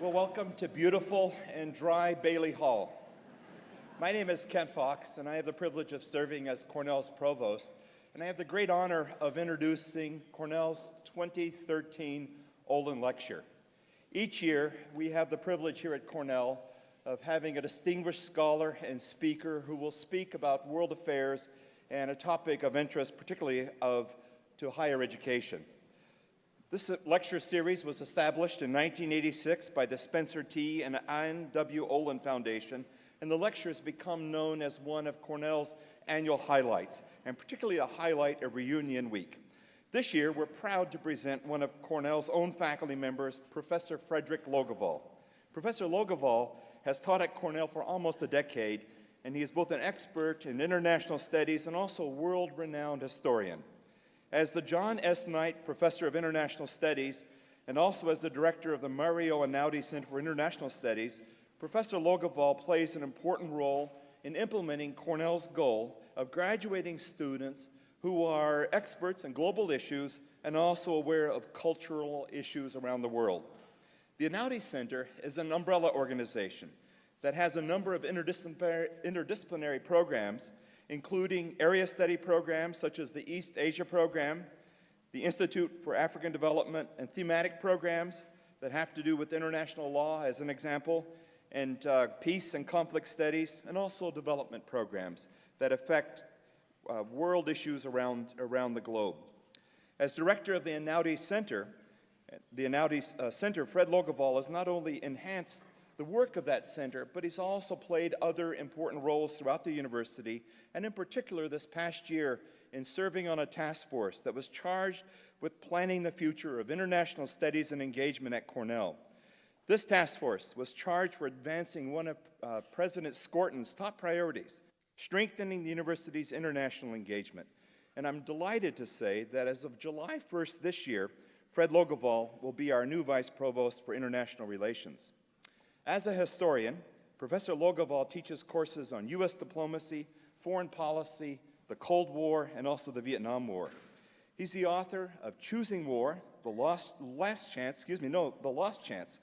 Well, welcome to beautiful and dry Bailey Hall. My name is Kent Fox, and I have the privilege of serving as Cornell's provost, and I have the great honor of introducing Cornell's 2013 Olin Lecture. Each year, we have the privilege here at Cornell of having a distinguished scholar and speaker who will speak about world affairs and a topic of interest, particularly to higher education. This lecture series was established in 1986 by the Spencer T. and Ann W. Olin Foundation, and the lecture has become known as one of Cornell's annual highlights, and particularly a highlight of Reunion Week. This year, we're proud to present one of Cornell's own faculty members, Professor Fredrik Logevall. Professor Logevall has taught at Cornell for almost a decade, and he is both an expert in international studies and also a world-renowned historian. As the John S. Knight Professor of International Studies and also as the director of the Mario Einaudi Center for International Studies, Professor Logevall plays an important role in implementing Cornell's goal of graduating students who are experts in global issues and also aware of cultural issues around the world. The Einaudi Center is an umbrella organization that has a number of interdisciplinary programs, including area study programs such as the East Asia Program, the Institute for African Development, and thematic programs that have to do with international law, as an example, and peace and conflict studies, and also development programs that affect world issues around the globe. As director of the Einaudi Center, Fred Logevall has not only enhanced the work of that center, but he's also played other important roles throughout the university, and in particular this past year in serving on a task force that was charged with planning the future of international studies and engagement at Cornell. This task force was charged for advancing one of President Skorton's top priorities, strengthening the university's international engagement. And I'm delighted to say that as of July 1st this year, Fred Logevall will be our new Vice Provost for International Relations. As a historian, Professor Logevall teaches courses on U.S. diplomacy, foreign policy, the Cold War, and also the Vietnam War. He's the author of Choosing War, The Lost Chance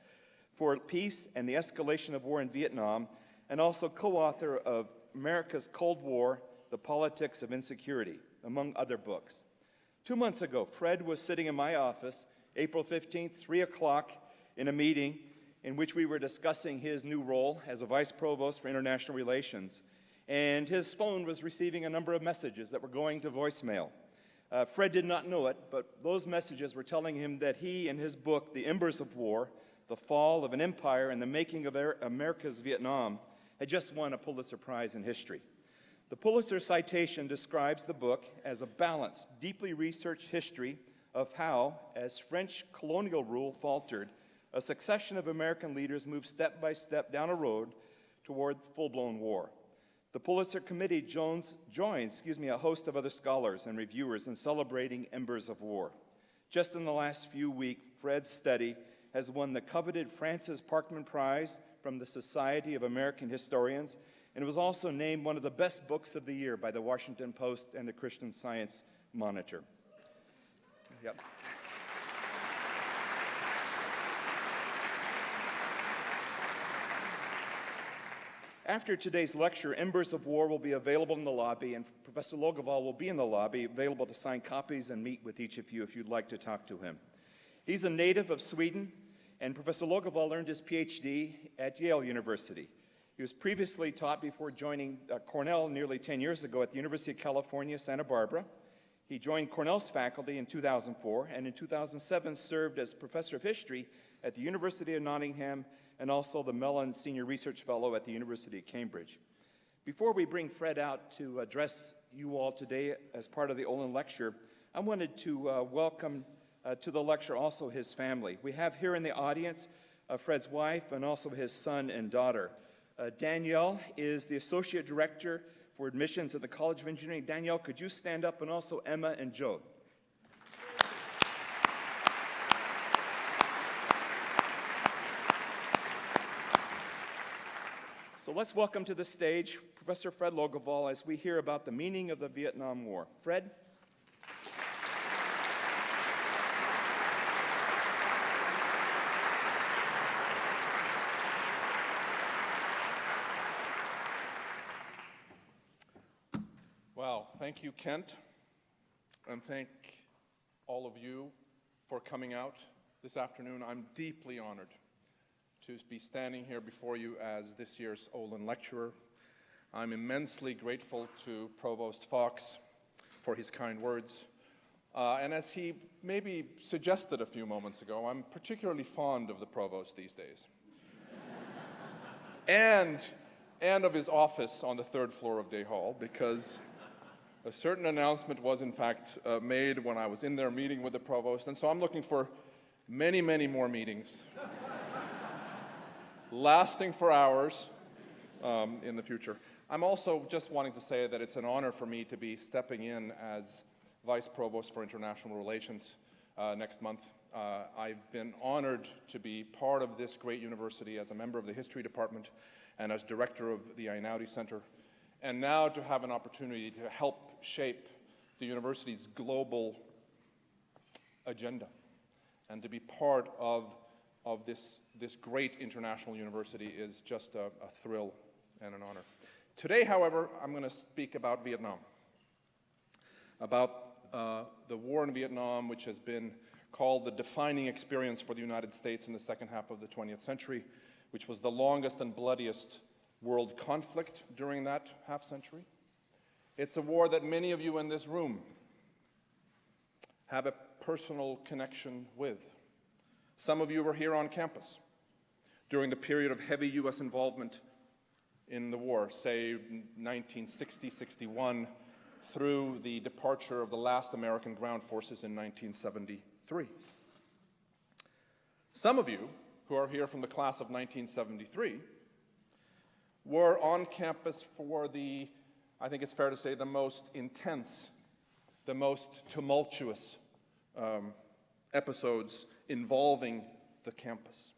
for Peace and the Escalation of War in Vietnam, and also co-author of America's Cold War, The Politics of Insecurity, among other books. 2 months ago, Fred was sitting in my office, April 15th, 3 o'clock, in a meeting in which we were discussing his new role as a Vice Provost for International Relations. And his phone was receiving a number of messages that were going to voicemail. Fred did not know it, but those messages were telling him that he and his book, The Embers of War, The Fall of an Empire and the Making of America's Vietnam, had just won a Pulitzer Prize in history. The Pulitzer citation describes the book as a balanced, deeply researched history of how, as French colonial rule faltered, a succession of American leaders moved step by step down a road toward full-blown war. The Pulitzer Committee joins a host of other scholars and reviewers in celebrating Embers of War. Just in the last few weeks, Fred's study has won the coveted Francis Parkman Prize from the Society of American Historians, and it was also named one of the best books of the year by the Washington Post and the Christian Science Monitor. Yep. After today's lecture, Embers of War will be available in the lobby, and Professor Logevall will be in the lobby, available to sign copies and meet with each of you if you'd like to talk to him. He's a native of Sweden, and Professor Logevall earned his PhD at Yale University. He was previously taught before joining Cornell nearly 10 years ago at the University of California, Santa Barbara. He joined Cornell's faculty in 2004, and in 2007 served as professor of history at the University of Nottingham and also the Mellon Senior Research Fellow at the University of Cambridge. Before we bring Fred out to address you all today as part of the Olin Lecture, I wanted to welcome to the lecture also his family. We have here in the audience Fred's wife and also his son and daughter. Danielle is the Associate Director for Admissions at the College of Engineering. Danielle, could you stand up? And also Emma and Joe. So let's welcome to the stage Professor Fred Logevall as we hear about the meaning of the Vietnam War. Fred? Thank you, Kent, and thank all of you for coming out this afternoon. I'm deeply honored to be standing here before you as this year's Olin Lecturer. I'm immensely grateful to Provost Fox for his kind words. And as he maybe suggested a few moments ago, I'm particularly fond of the Provost these days. and of his office on the third floor of Day Hall, because a certain announcement was in fact made when I was in there meeting with the Provost, and so I'm looking for many, many more meetings, lasting for hours in the future. I'm also just wanting to say that it's an honor for me to be stepping in as Vice Provost for International Relations next month. I've been honored to be part of this great university as a member of the History Department and as director of the Einaudi Center, and now to have an opportunity to help shape the university's global agenda and to be part of this great international university is just a thrill and an honor. Today, however, I'm going to speak about Vietnam, about the war in Vietnam, which has been called the defining experience for the United States in the second half of the 20th century, which was the longest and bloodiest world conflict during that half century. It's a war that many of you in this room have a personal connection with. Some of you were here on campus during the period of heavy U.S. involvement in the war, say 1960-61, through the departure of the last American ground forces in 1973. Some of you who are here from the class of 1973 were on campus for the, I think it's fair to say, the most intense, the most tumultuous episodes involving the campus.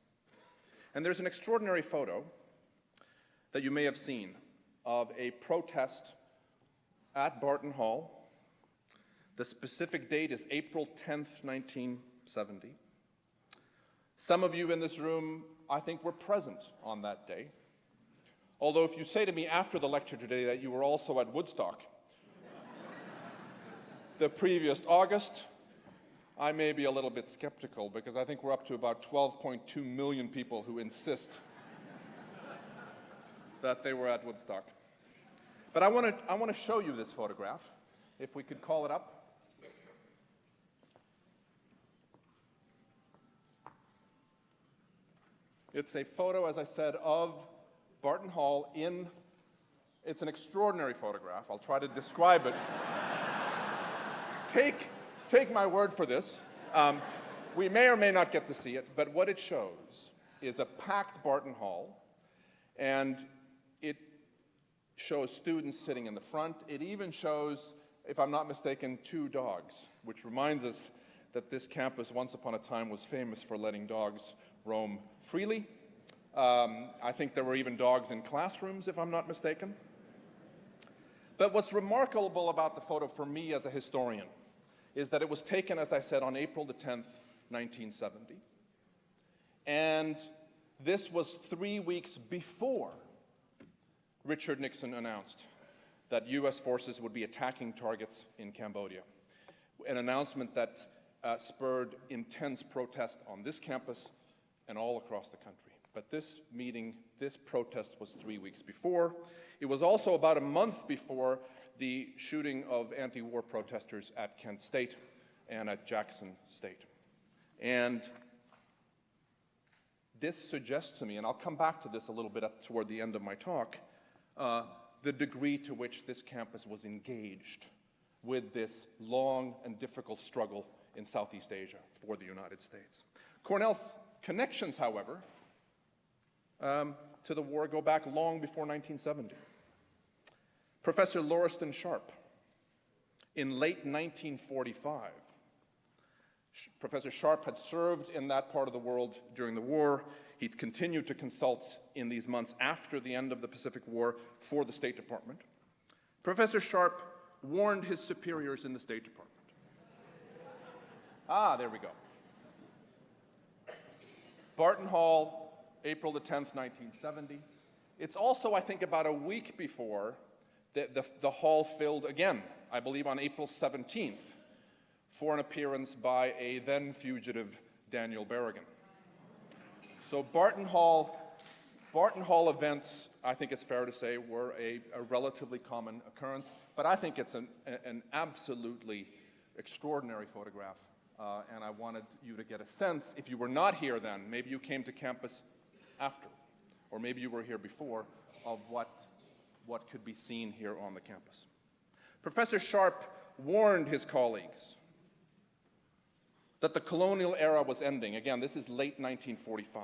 And there's an extraordinary photo that you may have seen of a protest at Barton Hall. The specific date is April 10th, 1970. Some of you in this room, I think, were present on that day. Although if you say to me after the lecture today that you were also at Woodstock the previous August, I may be a little bit skeptical, because I think we're up to about 12.2 million people who insist that they were at Woodstock. But I want to show you this photograph, if we could call it up. It's a photo, as I said, of Barton Hall in, it's an extraordinary photograph. I'll try to describe it. Take my word for this. We may or may not get to see it, but what it shows is a packed Barton Hall, and it shows students sitting in the front. It even shows, if I'm not mistaken, 2 dogs, which reminds us that this campus once upon a time was famous for letting dogs roam freely. I think there were even dogs in classrooms, if I'm not mistaken. But what's remarkable about the photo for me as a historian is that it was taken, as I said, on April the 10th, 1970. And this was 3 weeks before Richard Nixon announced that U.S. forces would be attacking targets in Cambodia, an announcement that spurred intense protest on this campus and all across the country. But this meeting, this protest was 3 weeks before. It was also about a month before the shooting of anti-war protesters at Kent State and at Jackson State. And this suggests to me, and I'll come back to this a little bit toward the end of my talk, the degree to which this campus was engaged with this long and difficult struggle in Southeast Asia for the United States. Cornell's connections, however, to the war go back long before 1970. Professor Lauriston Sharp, in late 1945, Professor Sharp had served in that part of the world during the war. He'd continued to consult in these months after the end of the Pacific War for the State Department. Professor Sharp warned his superiors in the State Department. There we go. Barton Hall, April the 10th, 1970. It's also, I think, about a week before The hall filled again, I believe on April 17th, for an appearance by a then fugitive Daniel Berrigan. So Barton Hall events, I think it's fair to say, were a relatively common occurrence, but I think it's an absolutely extraordinary photograph, and I wanted you to get a sense, if you were not here then, maybe you came to campus after, or maybe you were here before, of what could be seen here on the campus. Professor Sharp warned his colleagues that the colonial era was ending. Again, this is late 1945.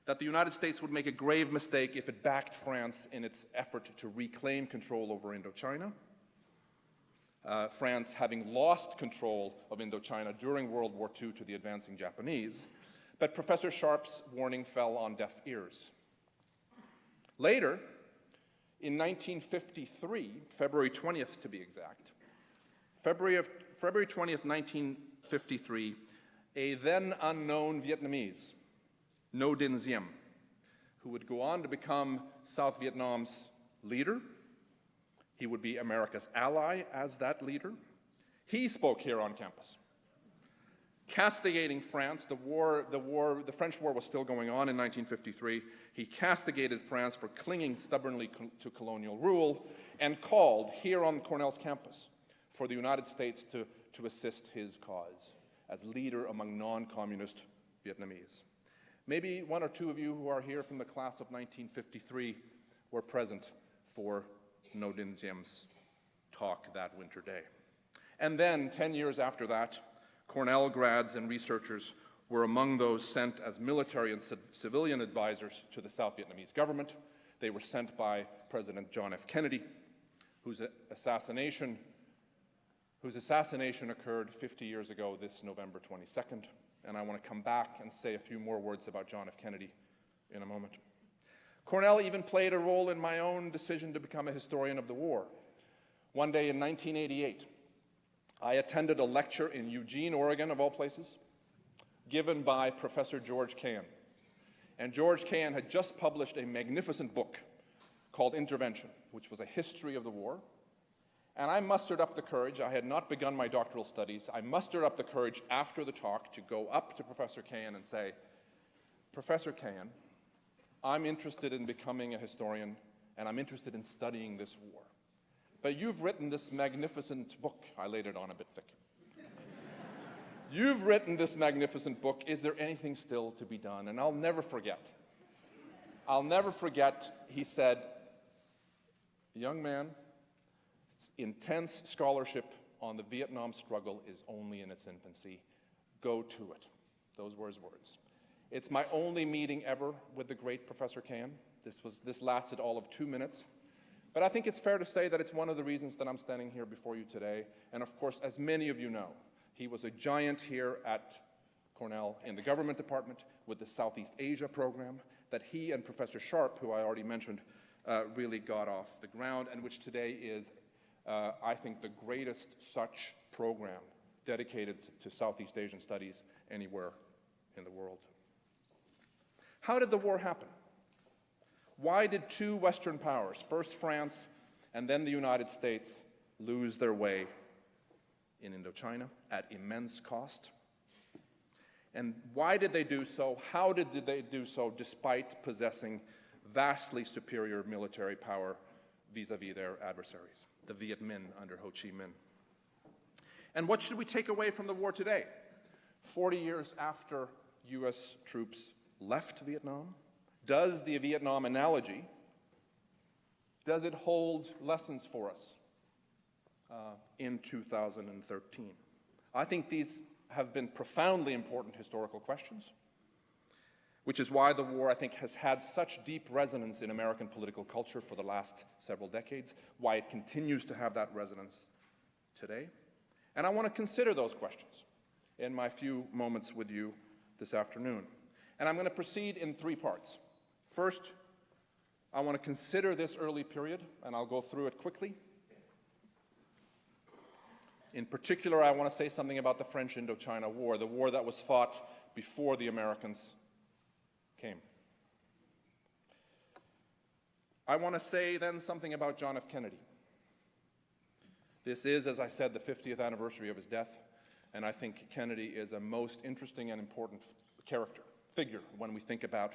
That the United States would make a grave mistake if it backed France in its effort to reclaim control over Indochina. France having lost control of Indochina during World War II to the advancing Japanese. But Professor Sharp's warning fell on deaf ears. Later, in 1953, February 20th to be exact, February 20th, 1953, a then unknown Vietnamese, No Dinh Diem, who would go on to become South Vietnam's leader. He would be America's ally as that leader. He spoke here on campus, castigating France. The French War was still going on in 1953. He castigated France for clinging stubbornly to colonial rule and called here on Cornell's campus for the United States to assist his cause as leader among non-communist Vietnamese. Maybe one or two of you who are here from the class of 1953 were present for No Dinh Diem's talk that winter day. And then, 10 years after that, Cornell grads and researchers were among those sent as military and civilian advisors to the South Vietnamese government. They were sent by President John F. Kennedy, whose assassination occurred 50 years ago this November 22nd. And I want to come back and say a few more words about John F. Kennedy in a moment. Cornell even played a role in my own decision to become a historian of the war. One day in 1988, I attended a lecture in Eugene, Oregon, of all places, given by Professor George Cahan. And George Cahan had just published a magnificent book called Intervention, which was a history of the war. And I mustered up the courage. I had not begun my doctoral studies. I mustered up the courage after the talk to go up to Professor Cahan and say, Professor Cahan, I'm interested in becoming a historian, and I'm interested in studying this war. But you've written this magnificent book. I laid it on a bit thick. You've written this magnificent book. Is there anything still to be done? And I'll never forget, he said, young man, intense scholarship on the Vietnam struggle is only in its infancy. Go to it. Those were his words. It's my only meeting ever with the great Professor Cahan. This lasted all of 2 minutes. But I think it's fair to say that it's one of the reasons that I'm standing here before you today. And of course, as many of you know, he was a giant here at Cornell in the government department with the Southeast Asia program that he and Professor Sharp, who I already mentioned, really got off the ground, and which today is, I think, the greatest such program dedicated to Southeast Asian studies anywhere in the world. How did the war happen? Why did two Western powers, first France and then the United States, lose their way in Indochina at immense cost? And why did they do so? How did they do so despite possessing vastly superior military power vis-a-vis their adversaries, the Viet Minh under Ho Chi Minh? And what should we take away from the war today, 40 years after US troops left Vietnam? Does the Vietnam analogy, does it hold lessons for us in 2013? I think these have been profoundly important historical questions, which is why the war, I think, has had such deep resonance in American political culture for the last several decades, why it continues to have that resonance today. And I want to consider those questions in my few moments with you this afternoon. And I'm going to proceed in three parts. First, I want to consider this early period, and I'll go through it quickly. In particular, I want to say something about the French Indochina War, the war that was fought before the Americans came. I want to say then something about John F. Kennedy. This is, as I said, the 50th anniversary of his death, and I think Kennedy is a most interesting and important figure when we think about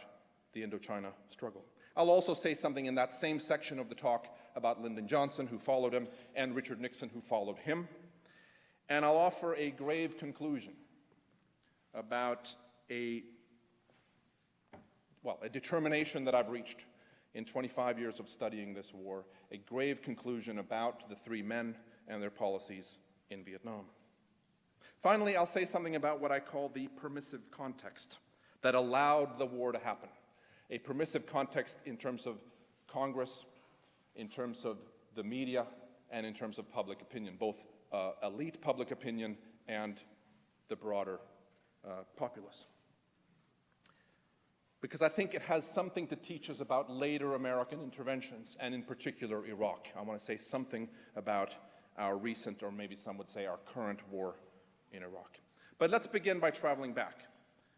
the Indochina struggle. I'll also say something in that same section of the talk about Lyndon Johnson, who followed him, and Richard Nixon, who followed him. And I'll offer a grave conclusion about a determination that I've reached in 25 years of studying this war, a grave conclusion about the three men and their policies in Vietnam. Finally, I'll say something about what I call the permissive context that allowed the war to happen. A permissive context in terms of Congress, in terms of the media, and in terms of public opinion, both elite public opinion and the broader populace. Because I think it has something to teach us about later American interventions, and in particular Iraq. I want to say something about our recent, or maybe some would say our current war in Iraq. But let's begin by traveling back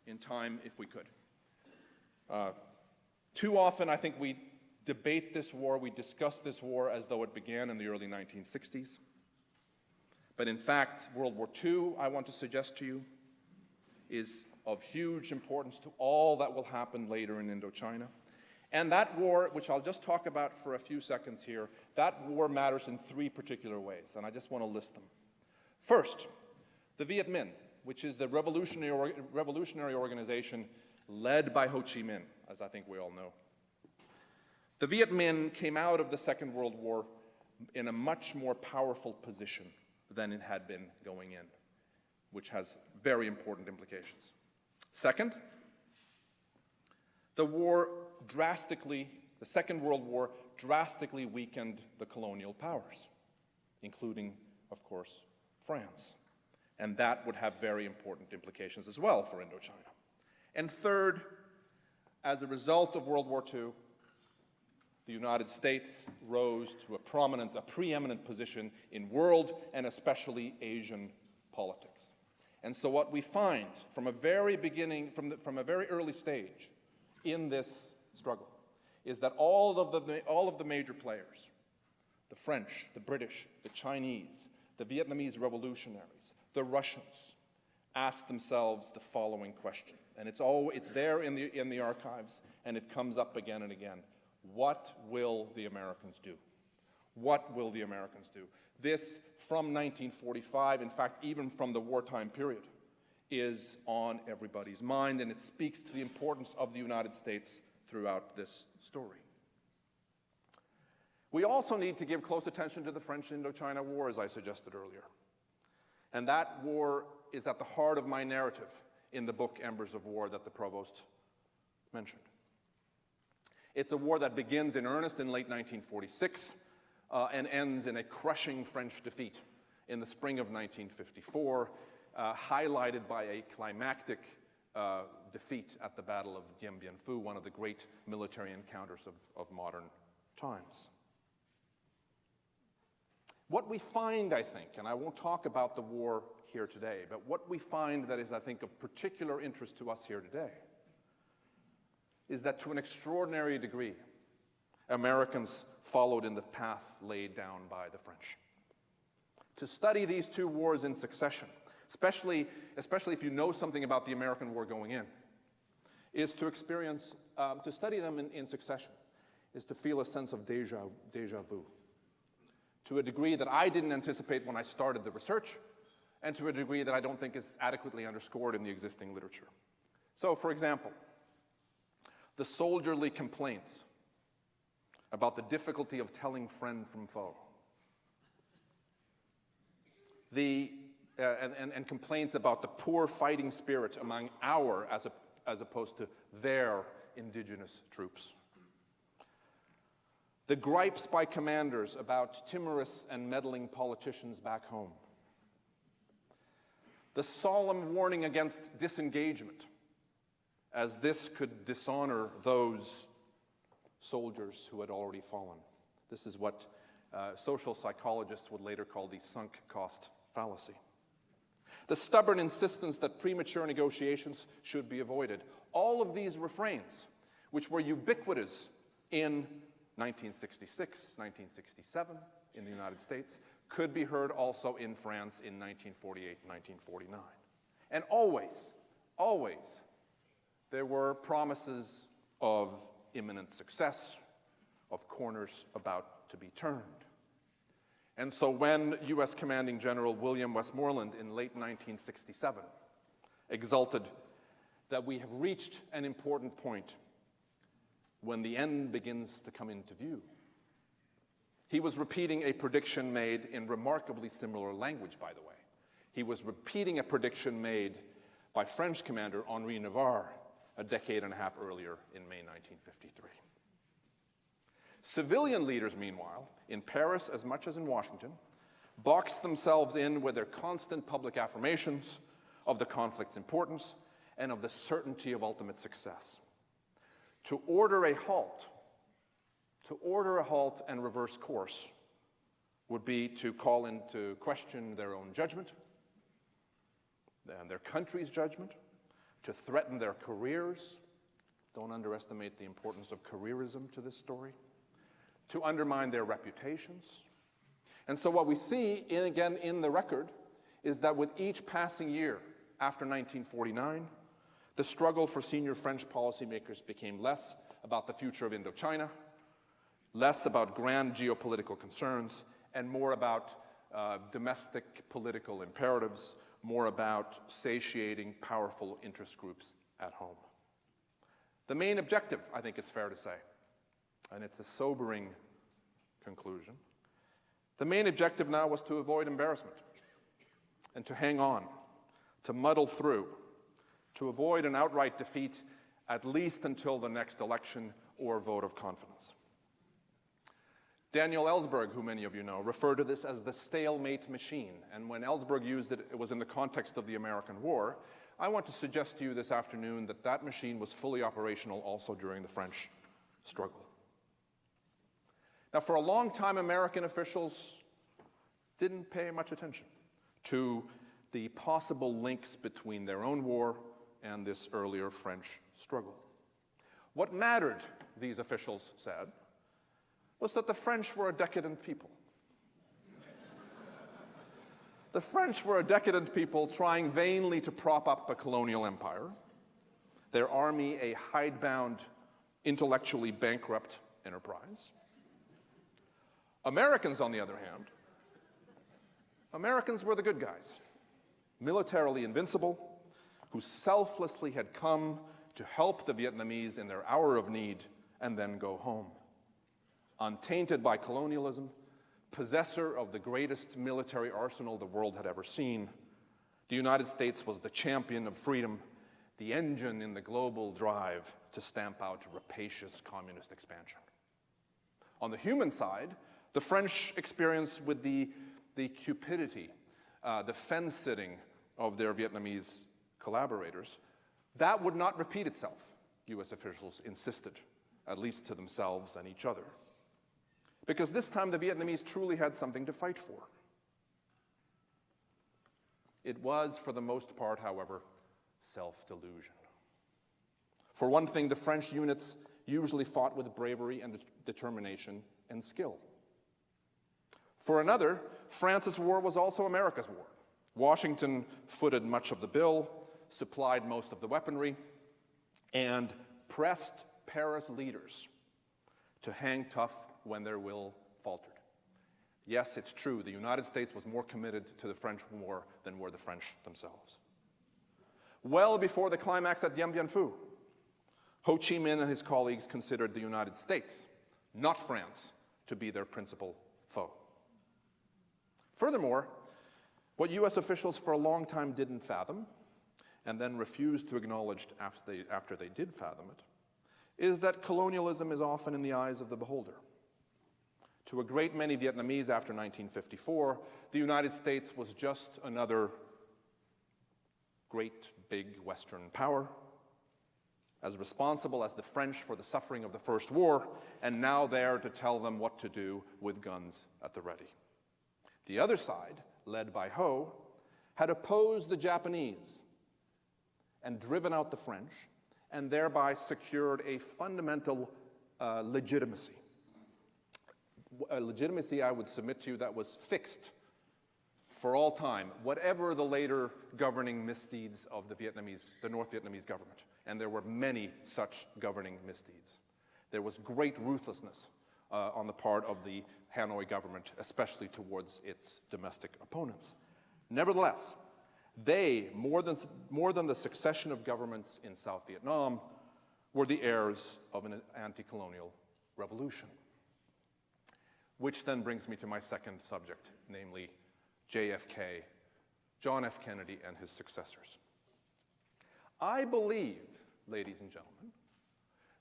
in time, if we could. Too often, I think we debate this war, we discuss this war as though it began in the early 1960s. But in fact, World War II, I want to suggest to you, is of huge importance to all that will happen later in Indochina. And that war, which I'll just talk about for a few seconds here, that war matters in three particular ways, and I just want to list them. First, the Viet Minh, which is the revolutionary organization led by Ho Chi Minh, as I think we all know. The Viet Minh came out of the Second World War in a much more powerful position than it had been going in, which has very important implications. Second, the Second World War drastically weakened the colonial powers, including, of course, France. And that would have very important implications as well for Indochina. And third, as a result of World War II, the United States rose to a preeminent position in world and especially Asian politics. And so what we find from a very beginning, from a very early stage in this struggle, is that all of the major players, the French, the British, the Chinese, the Vietnamese revolutionaries, the Russians, asked themselves the following question. And it's there in the archives, and it comes up again and again. What will the Americans do? What will the Americans do? This, from 1945, in fact, even from the wartime period, is on everybody's mind, and it speaks to the importance of the United States throughout this story. We also need to give close attention to the French Indochina War, as I suggested earlier. And that war is at the heart of my narrative in the book Embers of War that the provost mentioned. It's a war that begins in earnest in late 1946 and ends in a crushing French defeat in the spring of 1954, highlighted by a climactic defeat at the Battle of Dien Bien Phu, one of the great military encounters of modern times. What we find, I think, and I won't talk about the war here today, but what we find that is, I think, of particular interest to us here today is that to an extraordinary degree, Americans followed in the path laid down by the French. To study these two wars in succession, especially if you know something about the American war going in, is to experience, to study them in succession, is to feel a sense of déjà vu, to a degree that I didn't anticipate when I started the research, and to a degree that I don't think is adequately underscored in the existing literature. So, for example, the soldierly complaints about the difficulty of telling friend from foe, and complaints about the poor fighting spirit among our, as opposed to their, indigenous troops. The gripes by commanders about timorous and meddling politicians back home. The solemn warning against disengagement, as this could dishonor those soldiers who had already fallen. This is what social psychologists would later call the sunk cost fallacy. The stubborn insistence that premature negotiations should be avoided. All of these refrains, which were ubiquitous in 1966, 1967 in the United States, could be heard also in France in 1948, 1949. And always, always, there were promises of imminent success, of corners about to be turned. And so when U.S. Commanding General William Westmoreland in late 1967 exulted that we have reached an important point when the end begins to come into view, he was repeating a prediction made in remarkably similar language, by the way. He was repeating a prediction made by French commander Henri Navarre a decade and a half earlier in May 1953. Civilian leaders, meanwhile, in Paris as much as in Washington, boxed themselves in with their constant public affirmations of the conflict's importance and of the certainty of ultimate success. To order a halt and reverse course would be to call into question their own judgment and their country's judgment, to threaten their careers. Don't underestimate the importance of careerism to this story. To undermine their reputations. And so what we see, again in the record, is that with each passing year after 1949, the struggle for senior French policymakers became less about the future of Indochina, less about grand geopolitical concerns, and more about domestic political imperatives, more about satiating powerful interest groups at home. The main objective, I think it's fair to say, and it's a sobering conclusion, the main objective now was to avoid embarrassment and to hang on, to muddle through, to avoid an outright defeat at least until the next election or vote of confidence. Daniel Ellsberg, who many of you know, referred to this as the stalemate machine, and when Ellsberg used it, it was in the context of the American War. I want to suggest to you this afternoon that that machine was fully operational also during the French struggle. Now, for a long time, American officials didn't pay much attention to the possible links between their own war and this earlier French struggle. What mattered, these officials said, was that the French were a decadent people. The French were a decadent people trying vainly to prop up a colonial empire, their army a hidebound, intellectually bankrupt enterprise. Americans, on the other hand, Americans were the good guys, militarily invincible, who selflessly had come to help the Vietnamese in their hour of need and then go home. Untainted by colonialism, possessor of the greatest military arsenal the world had ever seen, the United States was the champion of freedom, the engine in the global drive to stamp out rapacious communist expansion. On the human side, the French experience with the cupidity, the fence-sitting of their Vietnamese collaborators, that would not repeat itself, US officials insisted, at least to themselves and each other. Because this time the Vietnamese truly had something to fight for. It was, for the most part, however, self-delusion. For one thing, the French units usually fought with bravery and determination and skill. For another, France's war was also America's war. Washington footed much of the bill, supplied most of the weaponry, and pressed Paris leaders to hang tough when their will faltered. Yes, it's true, the United States was more committed to the French war than were the French themselves. Well before the climax at Dien Bien Phu, Ho Chi Minh and his colleagues considered the United States, not France, to be their principal foe. Furthermore, what US officials for a long time didn't fathom, and then refused to acknowledge after they did fathom it, is that colonialism is often in the eyes of the beholder. To a great many Vietnamese after 1954, the United States was just another great big Western power, as responsible as the French for the suffering of the First War, and now there to tell them what to do with guns at the ready. The other side, led by Ho, had opposed the Japanese and driven out the French, and thereby secured a fundamental legitimacy a legitimacy, I would submit to you, that was fixed for all time, whatever the later governing misdeeds of the North Vietnamese government. And there were many such governing misdeeds. There was great ruthlessness on the part of the Hanoi government, especially towards its domestic opponents. Nevertheless, they, more than the succession of governments in South Vietnam, were the heirs of an anti-colonial revolution. Which then brings me to my second subject, namely JFK, John F. Kennedy, and his successors. I believe, ladies and gentlemen,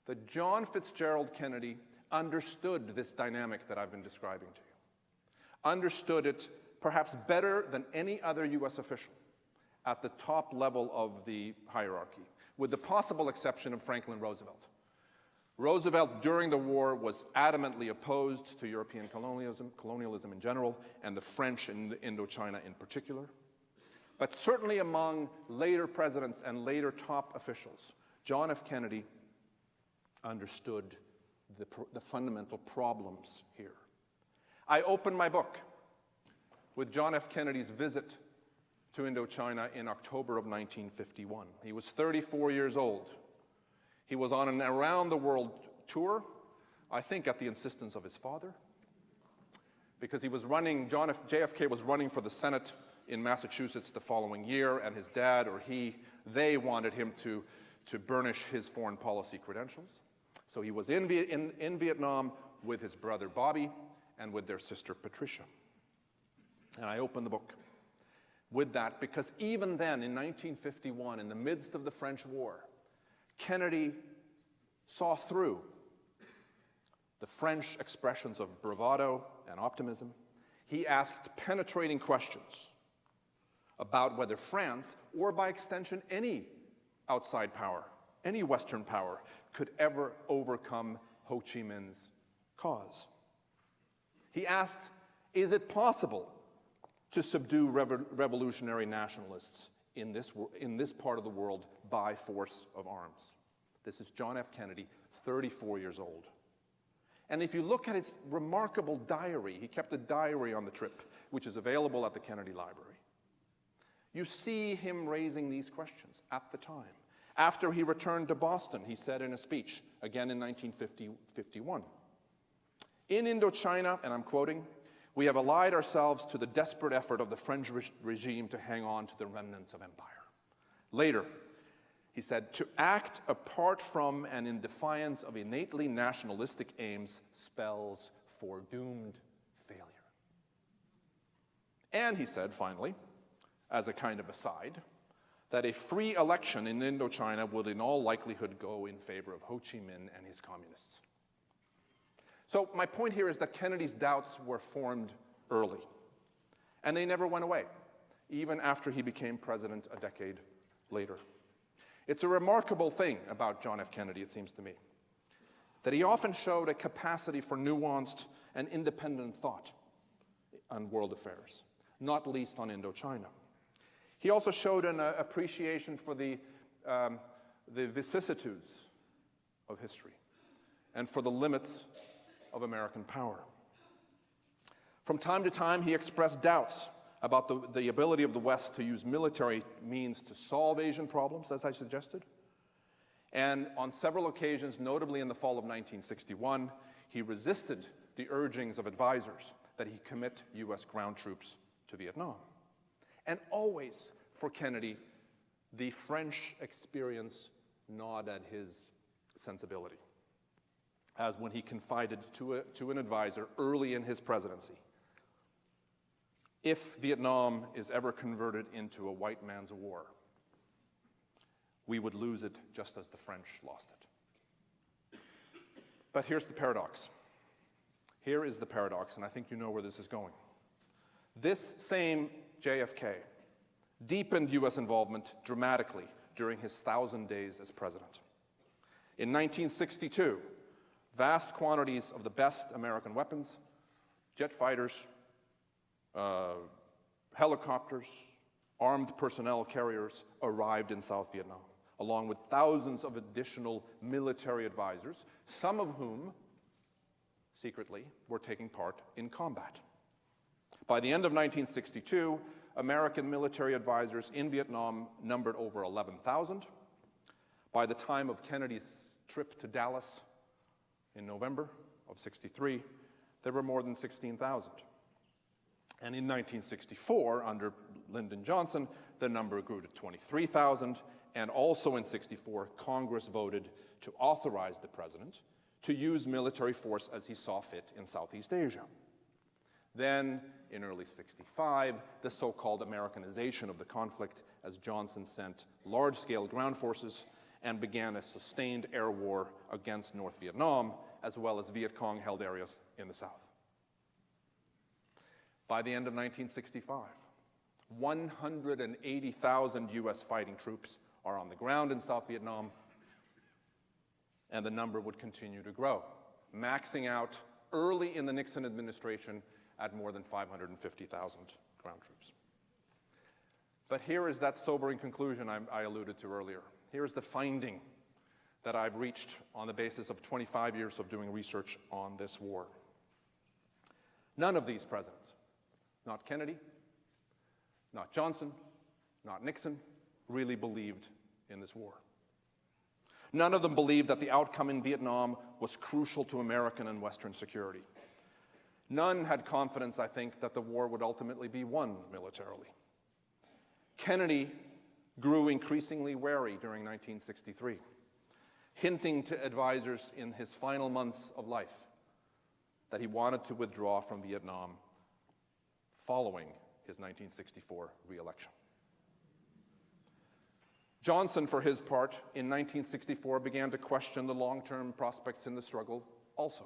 that John Fitzgerald Kennedy understood this dynamic that I've been describing to you, understood it perhaps better than any other US official at the top level of the hierarchy, with the possible exception of Franklin Roosevelt. Roosevelt, during the war, was adamantly opposed to European colonialism in general, and the French in Indochina in particular. But certainly among later presidents and later top officials, John F. Kennedy understood the fundamental problems here. I opened my book with John F. Kennedy's visit to Indochina in October of 1951. He was 34 years old. He was on an around-the-world tour, I think at the insistence of his father, because he was running, JFK was running for the Senate in Massachusetts the following year, and his dad or they wanted him to burnish his foreign policy credentials. So he was in Vietnam with his brother Bobby and with their sister Patricia. And I opened the book with that because even then, in 1951, in the midst of the French War, Kennedy saw through the French expressions of bravado and optimism. He asked penetrating questions about whether France, or by extension any outside power, any Western power, could ever overcome Ho Chi Minh's cause. He asked, is it possible to subdue revolutionary nationalists in this part of the world by force of arms? This is John F. Kennedy, 34 years old. And if you look at his remarkable diary, he kept a diary on the trip, which is available at the Kennedy Library. You see him raising these questions at the time. After he returned to Boston, he said in a speech, again in 1951, in Indochina, and I'm quoting, we have allied ourselves to the desperate effort of the French regime to hang on to the remnants of empire. Later, he said, to act apart from and in defiance of innately nationalistic aims spells foredoomed failure. And he said, finally, as a kind of aside, that a free election in Indochina would in all likelihood go in favor of Ho Chi Minh and his communists. So my point here is that Kennedy's doubts were formed early, and they never went away, even after he became president a decade later. It's a remarkable thing about John F. Kennedy, it seems to me, that he often showed a capacity for nuanced and independent thought on world affairs, not least on Indochina. He also showed an appreciation for the vicissitudes of history and for the limits of American power. From time to time, he expressed doubts about the ability of the West to use military means to solve Asian problems, as I suggested. And on several occasions, notably in the fall of 1961, he resisted the urgings of advisors that he commit US ground troops to Vietnam. And always, for Kennedy, the French experience gnawed at his sensibility, as when he confided to an advisor early in his presidency, if Vietnam is ever converted into a white man's war, we would lose it just as the French lost it. But here's the paradox. Here is the paradox, and I think you know where this is going. This same JFK deepened US involvement dramatically during his 1,000 days as president. In 1962, vast quantities of the best American weapons, jet fighters, helicopters, armed personnel carriers arrived in South Vietnam, along with thousands of additional military advisors, some of whom secretly, were taking part in combat. By the end of 1962, American military advisors in Vietnam numbered over 11,000. By the time of Kennedy's trip to Dallas in November of '63, there were more than 16,000. And in 1964, under Lyndon Johnson, the number grew to 23,000, and also in '64, Congress voted to authorize the president to use military force as he saw fit in Southeast Asia. Then, in early '65, the so-called Americanization of the conflict as Johnson sent large-scale ground forces and began a sustained air war against North Vietnam, as well as Viet Cong-held areas in the south. By the end of 1965, 180,000 US fighting troops are on the ground in South Vietnam, and the number would continue to grow, maxing out early in the Nixon administration at more than 550,000 ground troops. But here is that sobering conclusion I alluded to earlier. Here's the finding that I've reached on the basis of 25 years of doing research on this war. None of these presidents, not Kennedy, not Johnson, not Nixon, really believed in this war. None of them believed that the outcome in Vietnam was crucial to American and Western security. None had confidence, I think, that the war would ultimately be won militarily. Kennedy grew increasingly wary during 1963, hinting to advisors in his final months of life that he wanted to withdraw from Vietnam following his 1964 re-election. Johnson, for his part, in 1964 began to question the long-term prospects in the struggle also,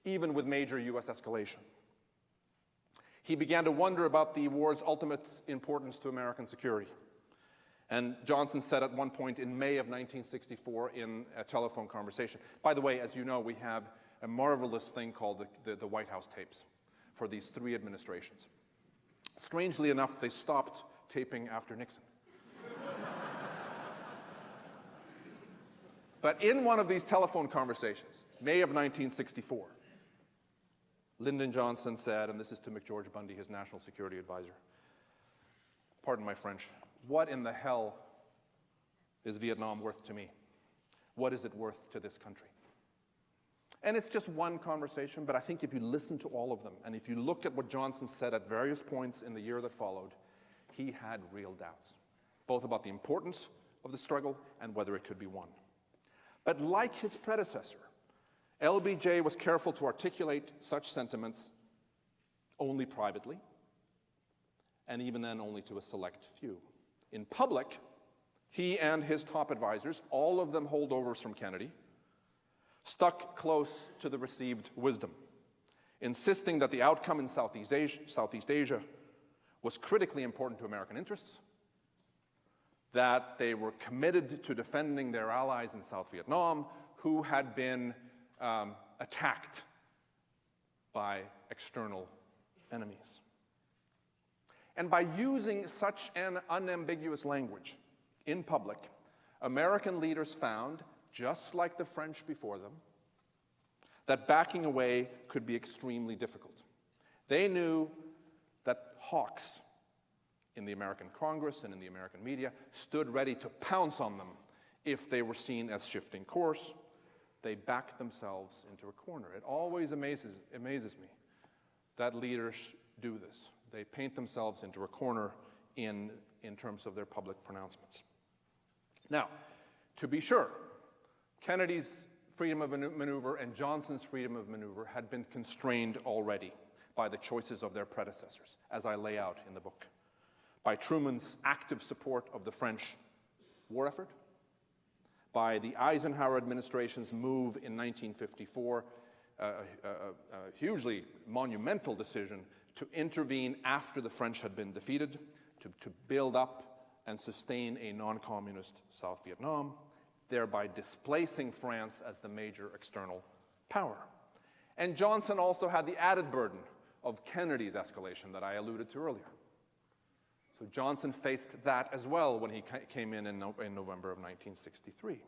even with major US escalation. He began to wonder about the war's ultimate importance to American security. And Johnson said at one point in May of 1964 in a telephone conversation, by the way, as you know, we have a marvelous thing called the White House tapes for these three administrations. Strangely enough, they stopped taping after Nixon. But in one of these telephone conversations, May of 1964, Lyndon Johnson said, and this is to McGeorge Bundy, his national security advisor, pardon my French, what in the hell is Vietnam worth to me? What is it worth to this country? And it's just one conversation, but I think if you listen to all of them, and if you look at what Johnson said at various points in the year that followed, he had real doubts, both about the importance of the struggle and whether it could be won. But like his predecessor, LBJ was careful to articulate such sentiments only privately, and even then only to a select few. In public, he and his top advisors, all of them holdovers from Kennedy, stuck close to the received wisdom, insisting that the outcome in Southeast Asia was critically important to American interests, that they were committed to defending their allies in South Vietnam, who had been attacked by external enemies. And by using such an unambiguous language in public, American leaders found, just like the French before them, that backing away could be extremely difficult. They knew that hawks in the American Congress and in the American media stood ready to pounce on them if they were seen as shifting course. They backed themselves into a corner. It always amazes me that leaders do this. They paint themselves into a corner in terms of their public pronouncements. Now, to be sure, Kennedy's freedom of maneuver and Johnson's freedom of maneuver had been constrained already by the choices of their predecessors, as I lay out in the book. By Truman's active support of the French war effort, by the Eisenhower administration's move in 1954, a hugely monumental decision to intervene after the French had been defeated, to build up and sustain a non-communist South Vietnam, thereby displacing France as the major external power. And Johnson also had the added burden of Kennedy's escalation that I alluded to earlier. So Johnson faced that as well when he came in November of 1963.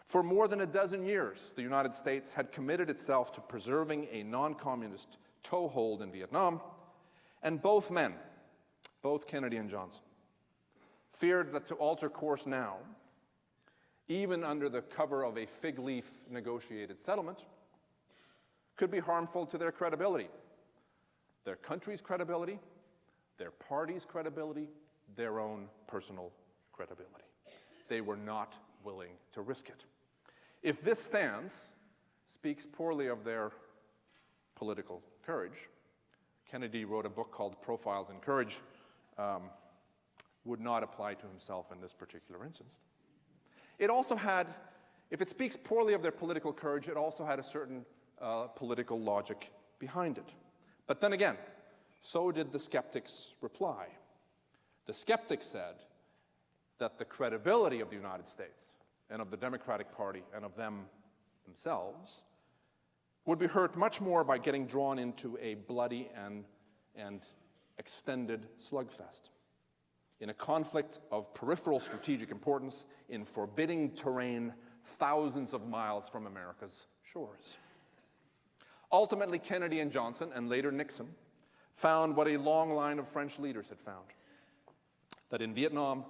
For more than a dozen years, the United States had committed itself to preserving a non-communist toehold in Vietnam, and both men, both Kennedy and Johnson, feared that to alter course now, even under the cover of a fig leaf negotiated settlement, could be harmful to their credibility, their country's credibility, their party's credibility, their own personal credibility. They were not willing to risk it. If this stance speaks poorly of their political courage, Kennedy wrote a book called Profiles in Courage, would not apply to himself in this particular instance. It also had, if it speaks poorly of their political courage, it also had a certain political logic behind it. But then again, so did the skeptics reply. The skeptics said that the credibility of the United States and of the Democratic Party and of them themselves would be hurt much more by getting drawn into a bloody and extended slugfest, in a conflict of peripheral strategic importance in forbidding terrain thousands of miles from America's shores. Ultimately, Kennedy and Johnson, and later Nixon, found what a long line of French leaders had found, that in Vietnam,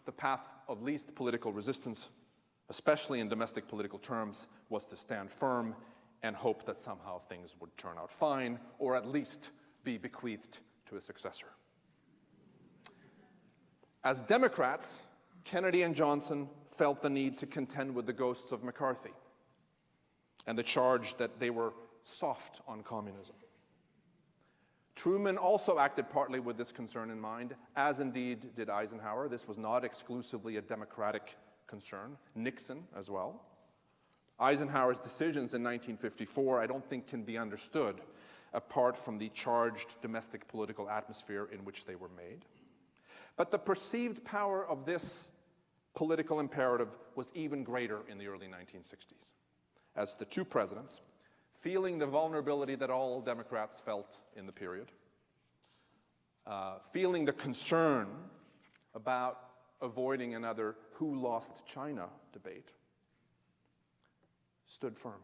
the path of least political resistance, especially in domestic political terms, was to stand firm and hope that somehow things would turn out fine, or at least be bequeathed to a successor. As Democrats, Kennedy and Johnson felt the need to contend with the ghosts of McCarthy and the charge that they were soft on communism. Truman also acted partly with this concern in mind, as indeed did Eisenhower. This was not exclusively a Democratic concern. Nixon as well. Eisenhower's decisions in 1954, I don't think, can be understood apart from the charged domestic political atmosphere in which they were made. But the perceived power of this political imperative was even greater in the early 1960s, as the two presidents, feeling the vulnerability that all Democrats felt in the period, feeling the concern about avoiding another who lost China debate, stood firm.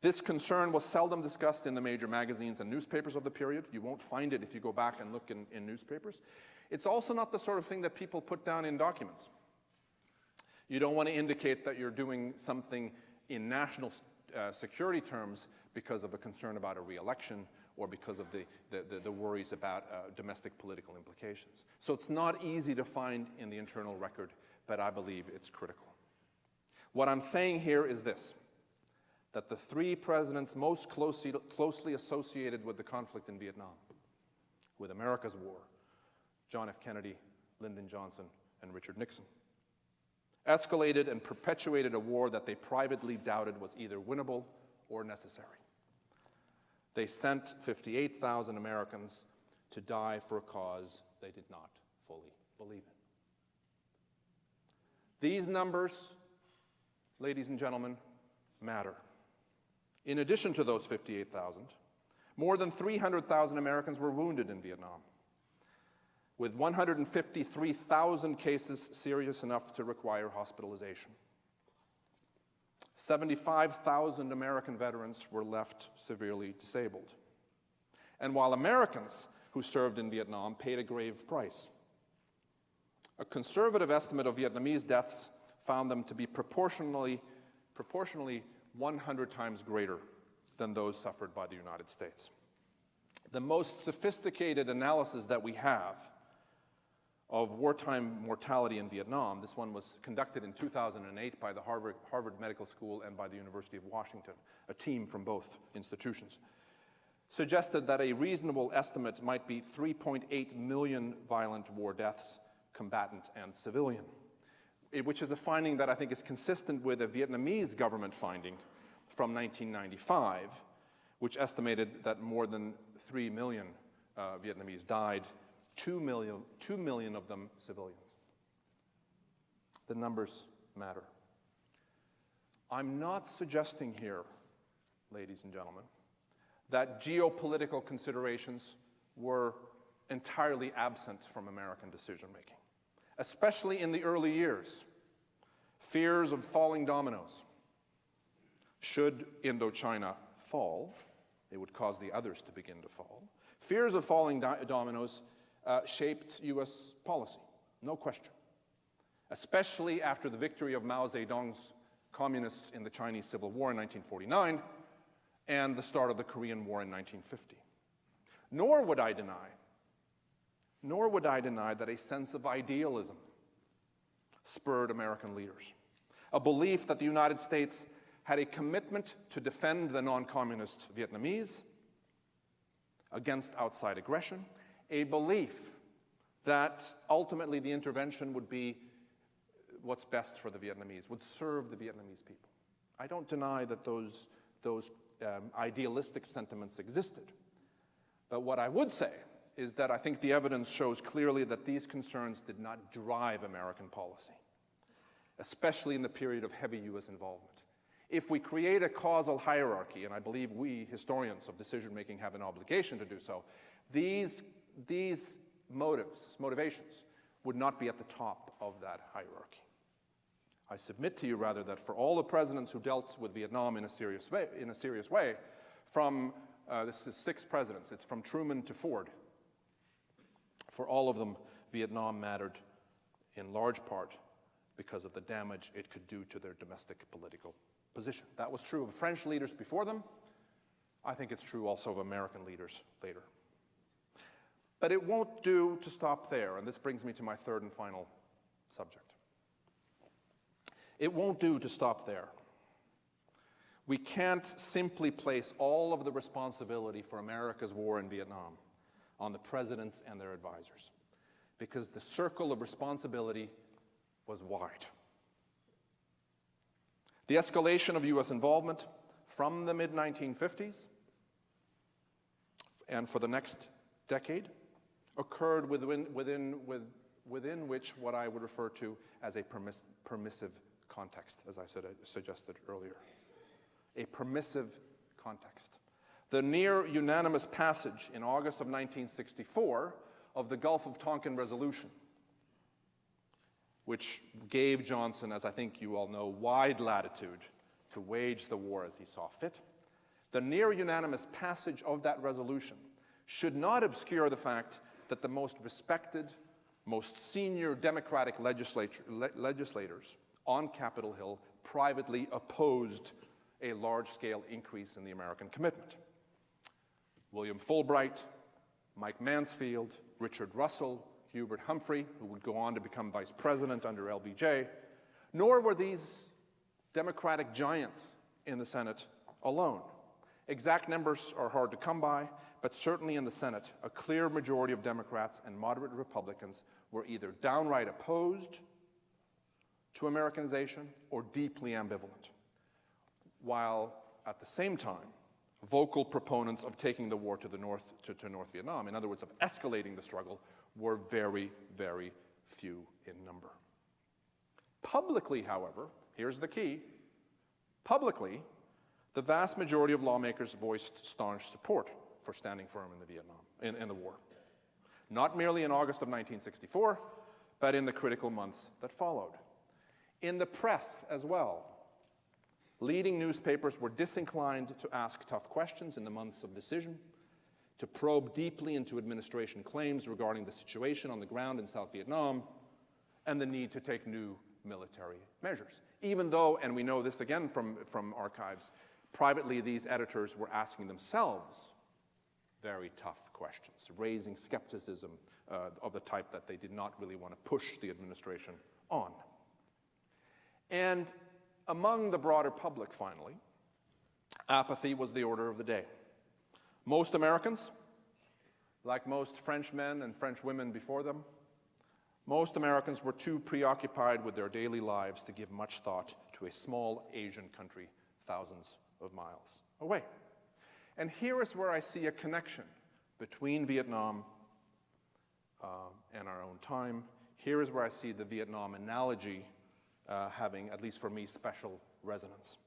This concern was seldom discussed in the major magazines and newspapers of the period. You won't find it if you go back and look in newspapers. It's also not the sort of thing that people put down in documents. You don't want to indicate that you're doing something in national security terms because of a concern about a re-election or because of the worries about domestic political implications. So it's not easy to find in the internal record, but I believe it's critical. What I'm saying here is this, that the three presidents most closely associated with the conflict in Vietnam, with America's war, John F. Kennedy, Lyndon Johnson, and Richard Nixon, escalated and perpetuated a war that they privately doubted was either winnable or necessary. They sent 58,000 Americans to die for a cause they did not fully believe in. These numbers, ladies and gentlemen, matter. In addition to those 58,000, more than 300,000 Americans were wounded in Vietnam, with 153,000 cases serious enough to require hospitalization. 75,000 American veterans were left severely disabled. And while Americans who served in Vietnam paid a grave price, a conservative estimate of Vietnamese deaths found them to be proportionally 100 times greater than those suffered by the United States. The most sophisticated analysis that we have of wartime mortality in Vietnam, this one was conducted in 2008 by the Harvard Medical School and by the University of Washington, a team from both institutions, suggested that a reasonable estimate might be 3.8 million violent war deaths, combatant and civilian, which is a finding that I think is consistent with a Vietnamese government finding from 1995, which estimated that more than 3 million Vietnamese died, 2 million of them civilians. The numbers matter. I'm not suggesting here, ladies and gentlemen, that geopolitical considerations were entirely absent from American decision-making, especially in the early years. Fears of falling dominoes. Should Indochina fall, it would cause the others to begin to fall. Fears of falling dominoes shaped US policy, no question, especially after the victory of Mao Zedong's communists in the Chinese Civil War in 1949 and the start of the Korean War in 1950. Nor would I deny that a sense of idealism spurred American leaders, a belief that the United States had a commitment to defend the non-communist Vietnamese against outside aggression, a belief that ultimately the intervention would be what's best for the Vietnamese, would serve the Vietnamese people. I don't deny that those idealistic sentiments existed. But what I would say is that I think the evidence shows clearly that these concerns did not drive American policy, especially in the period of heavy US involvement. If we create a causal hierarchy, and I believe we historians of decision-making have an obligation to do so, these motivations would not be at the top of that hierarchy. I submit to you, rather, that for all the presidents who dealt with Vietnam in a serious way, from, this is 6 presidents, it's from Truman to Ford, for all of them, Vietnam mattered in large part because of the damage it could do to their domestic political position. That was true of French leaders before them. I think it's true also of American leaders later. But it won't do to stop there, and this brings me to my third and final subject. It won't do to stop there. We can't simply place all of the responsibility for America's war in Vietnam on the presidents and their advisors, because the circle of responsibility was wide. The escalation of US involvement from the mid-1950s and for the next decade occurred within which what I would refer to as a permissive context, as I suggested earlier. A permissive context. The near unanimous passage in August of 1964 of the Gulf of Tonkin Resolution, which gave Johnson, as I think you all know, wide latitude to wage the war as he saw fit. The near unanimous passage of that resolution should not obscure the fact that the most respected, most senior Democratic legislators on Capitol Hill privately opposed a large-scale increase in the American commitment. William Fulbright, Mike Mansfield, Richard Russell, Hubert Humphrey, who would go on to become vice president under LBJ, nor were these Democratic giants in the Senate alone. Exact numbers are hard to come by, but certainly in the Senate, a clear majority of Democrats and moderate Republicans were either downright opposed to Americanization or deeply ambivalent, while at the same time, vocal proponents of taking the war to North Vietnam, in other words, of escalating the struggle, were very, very few in number. Publicly, however, here's the key, publicly, the vast majority of lawmakers voiced staunch support for standing firm in the war. Not merely in August of 1964, but in the critical months that followed. In the press as well, leading newspapers were disinclined to ask tough questions in the months of decision, to probe deeply into administration claims regarding the situation on the ground in South Vietnam, and the need to take new military measures. Even though, and we know this again from archives, privately these editors were asking themselves very tough questions, raising skepticism of the type that they did not really want to push the administration on. And among the broader public, finally, apathy was the order of the day. Most Americans, like most French men and French women before them, most Americans were too preoccupied with their daily lives to give much thought to a small Asian country thousands of miles away. And here is where I see a connection between Vietnam and our own time. Here is where I see the Vietnam analogy having, at least for me, special resonance.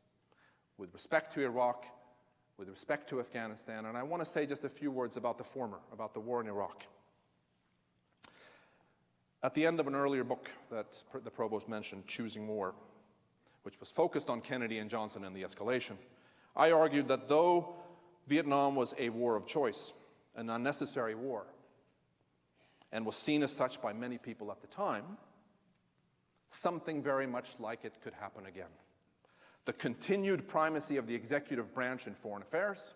With respect to Iraq, with respect to Afghanistan, and I want to say just a few words about the former, about the war in Iraq. At the end of an earlier book that the provost mentioned, Choosing War, which was focused on Kennedy and Johnson and the escalation, I argued that though Vietnam was a war of choice, an unnecessary war, and was seen as such by many people at the time, something very much like it could happen again. The continued primacy of the executive branch in foreign affairs,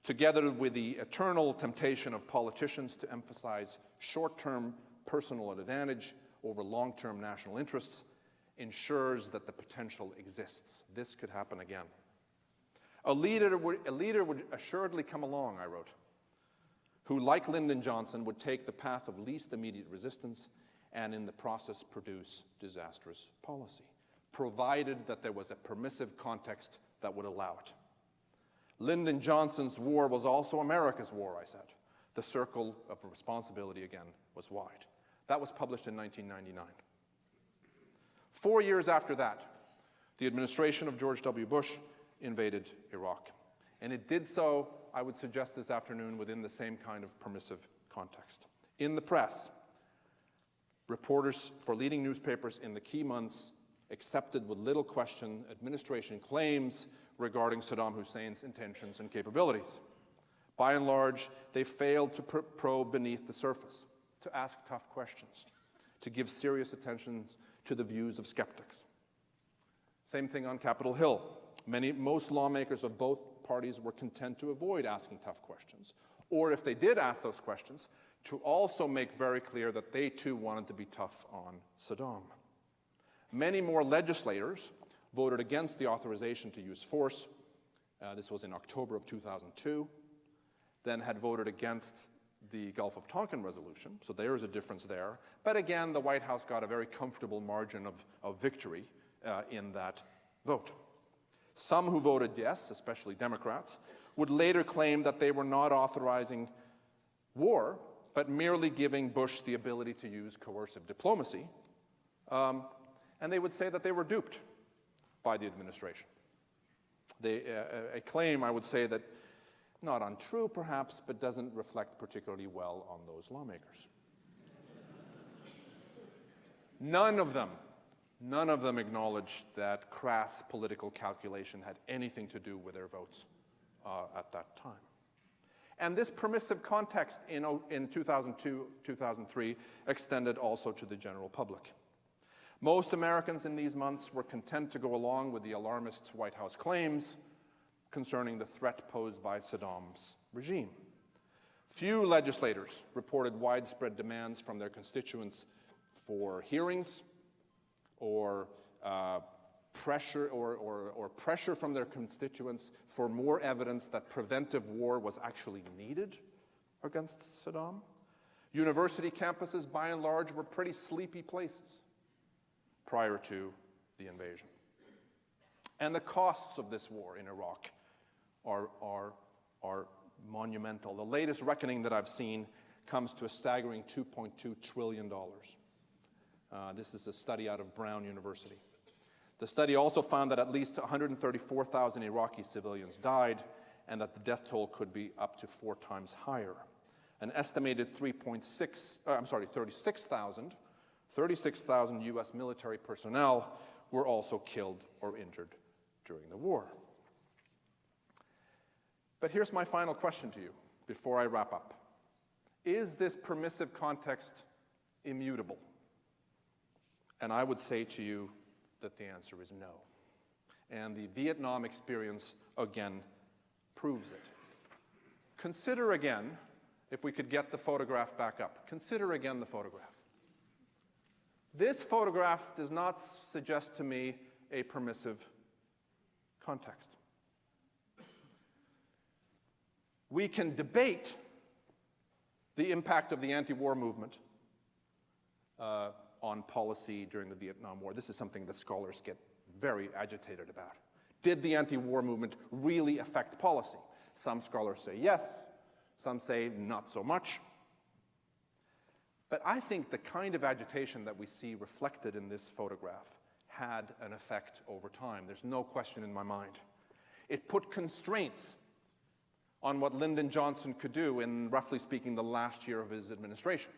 together with the eternal temptation of politicians to emphasize short-term personal advantage over long-term national interests, ensures that the potential exists. This could happen again. A leader would assuredly come along, I wrote, who, like Lyndon Johnson, would take the path of least immediate resistance and in the process produce disastrous policy, provided that there was a permissive context that would allow it. Lyndon Johnson's war was also America's war, I said. The circle of responsibility, again, was wide. That was published in 1999. 4 years after that, the administration of George W. Bush invaded Iraq. And it did so, I would suggest this afternoon, within the same kind of permissive context. In the press, reporters for leading newspapers in the key months accepted with little question administration claims regarding Saddam Hussein's intentions and capabilities. By and large, they failed to probe beneath the surface, to ask tough questions, to give serious attention to the views of skeptics. Same thing on Capitol Hill. Most lawmakers of both parties were content to avoid asking tough questions, or if they did ask those questions, to also make very clear that they too wanted to be tough on Saddam. Many more legislators voted against the authorization to use force. This was in October of 2002. Then had voted against the Gulf of Tonkin resolution, so there is a difference there. But again, the White House got a very comfortable margin of victory in that vote. Some who voted yes, especially Democrats, would later claim that they were not authorizing war, but merely giving Bush the ability to use coercive diplomacy. And they would say that they were duped by the administration. A claim, I would say, that not untrue perhaps, but doesn't reflect particularly well on those lawmakers. None of them acknowledged that crass political calculation had anything to do with their votes at that time. And this permissive context in 2002, 2003 extended also to the general public. Most Americans in these months were content to go along with the alarmist White House claims concerning the threat posed by Saddam's regime. Few legislators reported widespread demands from their constituents for hearings or pressure from their constituents for more evidence that preventive war was actually needed against Saddam. University campuses, by and large, were pretty sleepy places prior to the invasion. And the costs of this war in Iraq are monumental. The latest reckoning that I've seen comes to a staggering $2.2 trillion. This is a study out of Brown University. The study also found that at least 134,000 Iraqi civilians died and that the death toll could be up to 4 times higher. An estimated 36,000 U.S. military personnel were also killed or injured during the war. But here's my final question to you before I wrap up. Is this permissive context immutable? And I would say to you that the answer is no. And the Vietnam experience again proves it. Consider again, if we could get the photograph back up, consider again the photograph. This photograph does not suggest to me a permissive context. We can debate the impact of the anti-war movement on policy during the Vietnam War. This is something that scholars get very agitated about. Did the anti-war movement really affect policy? Some scholars say yes, some say not so much. But I think the kind of agitation that we see reflected in this photograph had an effect over time. There's no question in my mind. It put constraints on what Lyndon Johnson could do in, roughly speaking, the last year of his administration.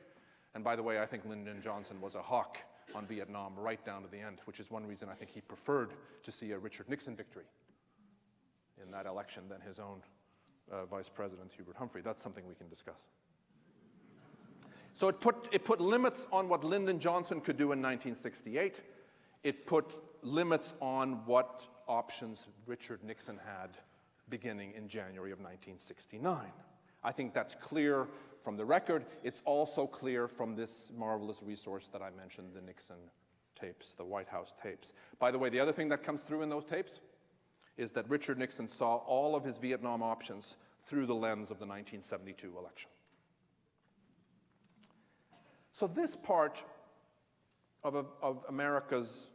And by the way, I think Lyndon Johnson was a hawk on Vietnam right down to the end, which is one reason I think he preferred to see a Richard Nixon victory in that election than his own Vice President Hubert Humphrey. That's something we can discuss. So it put limits on what Lyndon Johnson could do in 1968. It put limits on what options Richard Nixon had beginning in January of 1969. I think that's clear from the record. It's also clear from this marvelous resource that I mentioned, the Nixon tapes, the White House tapes. By the way, the other thing that comes through in those tapes is that Richard Nixon saw all of his Vietnam options through the lens of the 1972 election. So this part of America's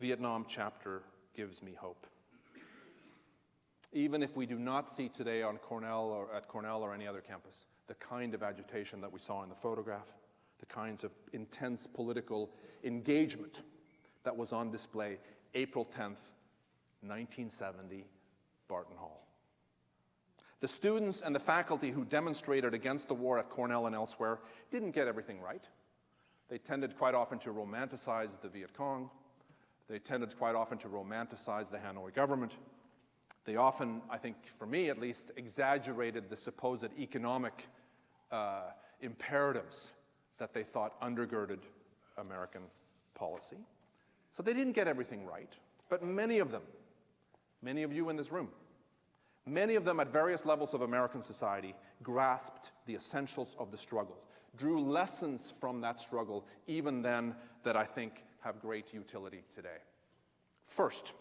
Vietnam chapter gives me hope. Even if we do not see today on Cornell or at Cornell or any other campus the kind of agitation that we saw in the photograph, the kinds of intense political engagement that was on display April 10th, 1970, Barton Hall. The students and the faculty who demonstrated against the war at Cornell and elsewhere didn't get everything right. They tended quite often to romanticize the Viet Cong. They tended quite often to romanticize the Hanoi government. They often, I think, for me at least, exaggerated the supposed economic imperatives that they thought undergirded American policy. So they didn't get everything right, but many of them, many of you in this room, many of them at various levels of American society grasped the essentials of the struggle, drew lessons from that struggle even then that I think have great utility today. First,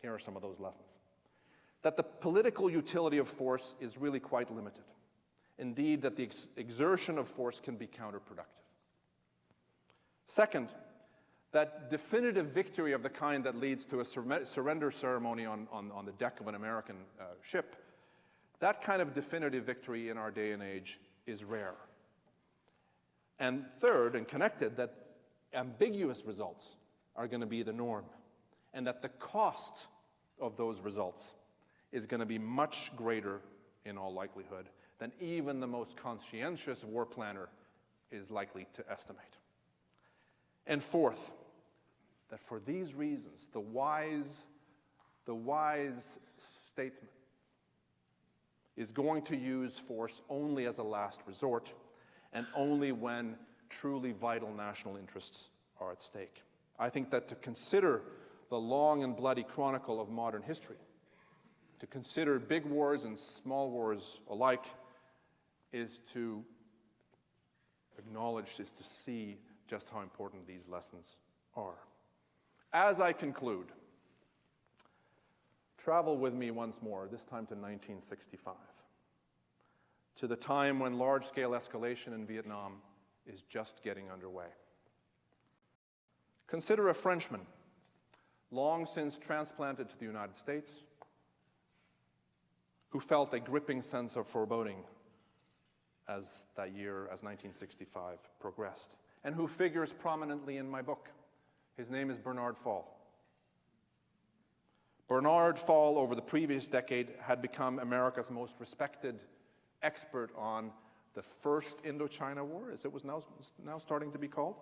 here are some of those lessons. That the political utility of force is really quite limited. Indeed, that the exertion of force can be counterproductive. Second, that definitive victory of the kind that leads to a surrender ceremony on the deck of an American ship, that kind of definitive victory in our day and age is rare. And third, and connected, that ambiguous results are going to be the norm, and that the cost of those results is going to be much greater, in all likelihood, than even the most conscientious war planner is likely to estimate. And fourth, that for these reasons, the wise statesman is going to use force only as a last resort and only when truly vital national interests are at stake. I think that to consider the long and bloody chronicle of modern history, to consider big wars and small wars alike, is to acknowledge, is to see just how important these lessons are. As I conclude, travel with me once more, this time to 1965, to the time when large-scale escalation in Vietnam is just getting underway. Consider a Frenchman, long since transplanted to the United States, who felt a gripping sense of foreboding as that year, as 1965 progressed, and who figures prominently in my book. His name is Bernard Fall. Bernard Fall, over the previous decade, had become America's most respected expert on the First Indochina War, as it was now starting to be called.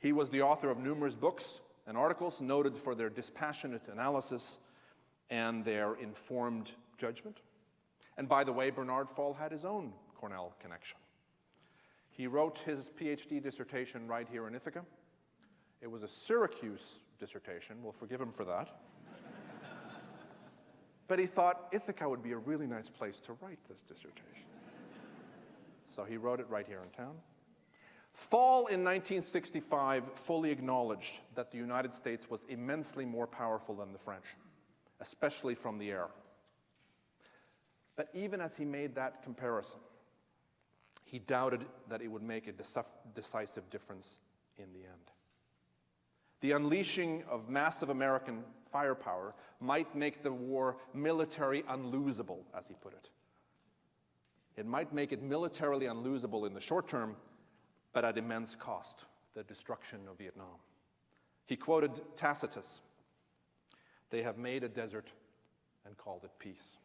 He was the author of numerous books and articles noted for their dispassionate analysis and their informed judgment. And by the way, Bernard Fall had his own Cornell connection. He wrote his PhD dissertation right here in Ithaca. It was a Syracuse dissertation. We'll forgive him for that. But he thought Ithaca would be a really nice place to write this dissertation. So he wrote it right here in town. Fall in 1965 fully acknowledged that the United States was immensely more powerful than the French, especially from the air. But even as he made that comparison, he doubted that it would make a decisive difference in the end. The unleashing of massive American firepower might make the war military unlosable, as he put it. It might make it militarily unlosable in the short term, but at immense cost, the destruction of Vietnam. He quoted Tacitus, "They have made a desert and called it peace."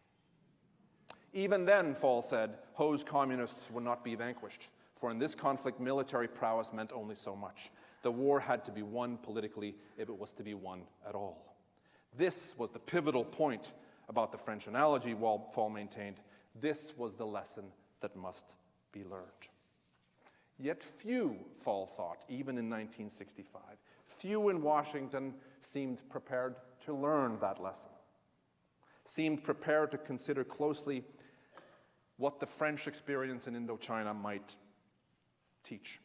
Even then, Fall said, Ho's communists would not be vanquished, For in this conflict, military prowess meant only so much. The war had to be won politically if it was to be won at all. This was the pivotal point about the French analogy, Waldfall maintained. This was the lesson that must be learned. Yet few, Fall thought, even in 1965, few in Washington seemed prepared to learn that lesson, seemed prepared to consider closely what the French experience in Indochina might teach,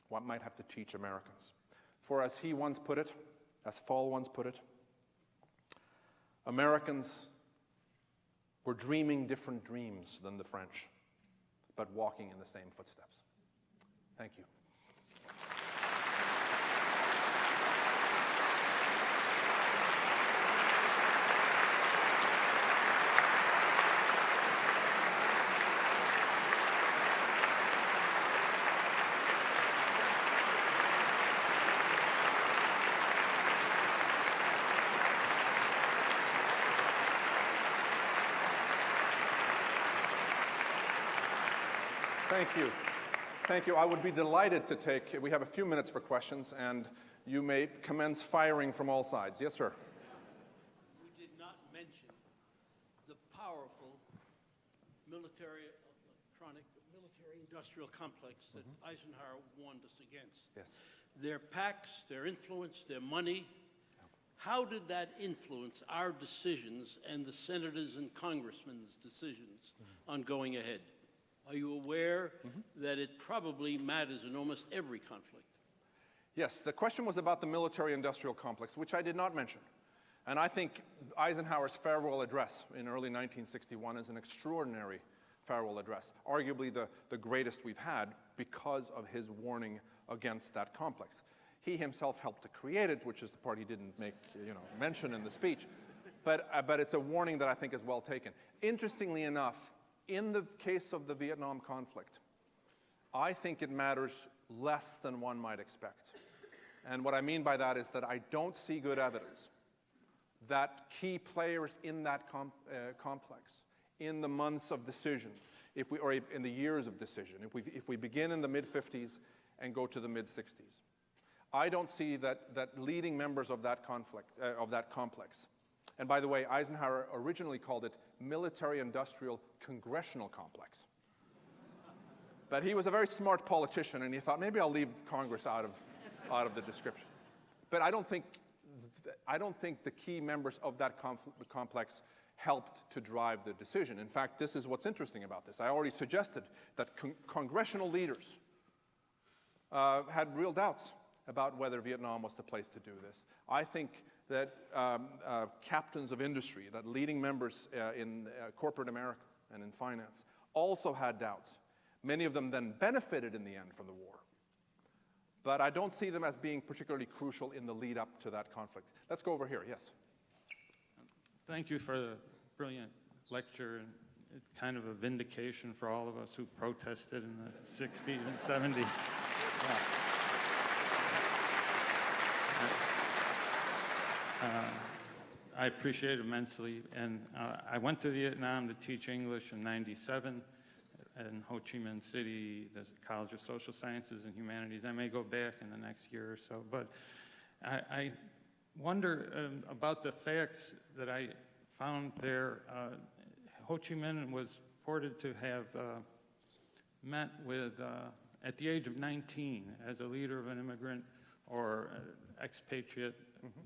what might have to teach Americans. For as he once put it, as Fall once put it, Americans were dreaming different dreams than the French, but walking in the same footsteps. Thank you. Thank you. Thank you. I would be delighted to take, we have a few minutes for questions, and you may commence firing from all sides. Yes, sir. You did not mention the powerful military-industrial complex that Eisenhower warned us against. Yes. Their pacts, their influence, their money. How did that influence our decisions and the senators' and congressmen's decisions on going ahead? Are you aware that it probably matters in almost every conflict? Yes, the question was about the military-industrial complex, which I did not mention. And I think Eisenhower's farewell address in early 1961 is an extraordinary farewell address, arguably the greatest we've had because of his warning against that complex. He himself helped to create it, which is the part he didn't make mention in the speech. But it's a warning that I think is well taken. Interestingly enough, in the case of the Vietnam conflict, I think it matters less than one might expect. And what I mean by that is that I don't see good evidence that key players in that complex, in the months of decision, or in the years of decision, if we begin in the mid-50s and go to the mid-60s, I don't see that leading members of that complex. And by the way, Eisenhower originally called it military-industrial congressional complex. But he was a very smart politician, and he thought, maybe I'll leave Congress out of the description. But I don't think the key members of that complex helped to drive the decision. In fact, this is what's interesting about this. I already suggested that congressional leaders had real doubts about whether Vietnam was the place to do this. I think that captains of industry, that leading members in corporate America and in finance also had doubts. Many of them then benefited in the end from the war. But I don't see them as being particularly crucial in the lead up to that conflict. Let's go over here, yes. Thank you for the brilliant lecture. And it's kind of a vindication for all of us who protested in the 60s and 70s. I appreciate it immensely. And I went to Vietnam to teach English in '97 in Ho Chi Minh City, the College of Social Sciences and Humanities. I may go back in the next year or so. But I wonder about the facts that I found there. Ho Chi Minh was reported to have met with, at the age of 19, as a leader of an immigrant or expatriate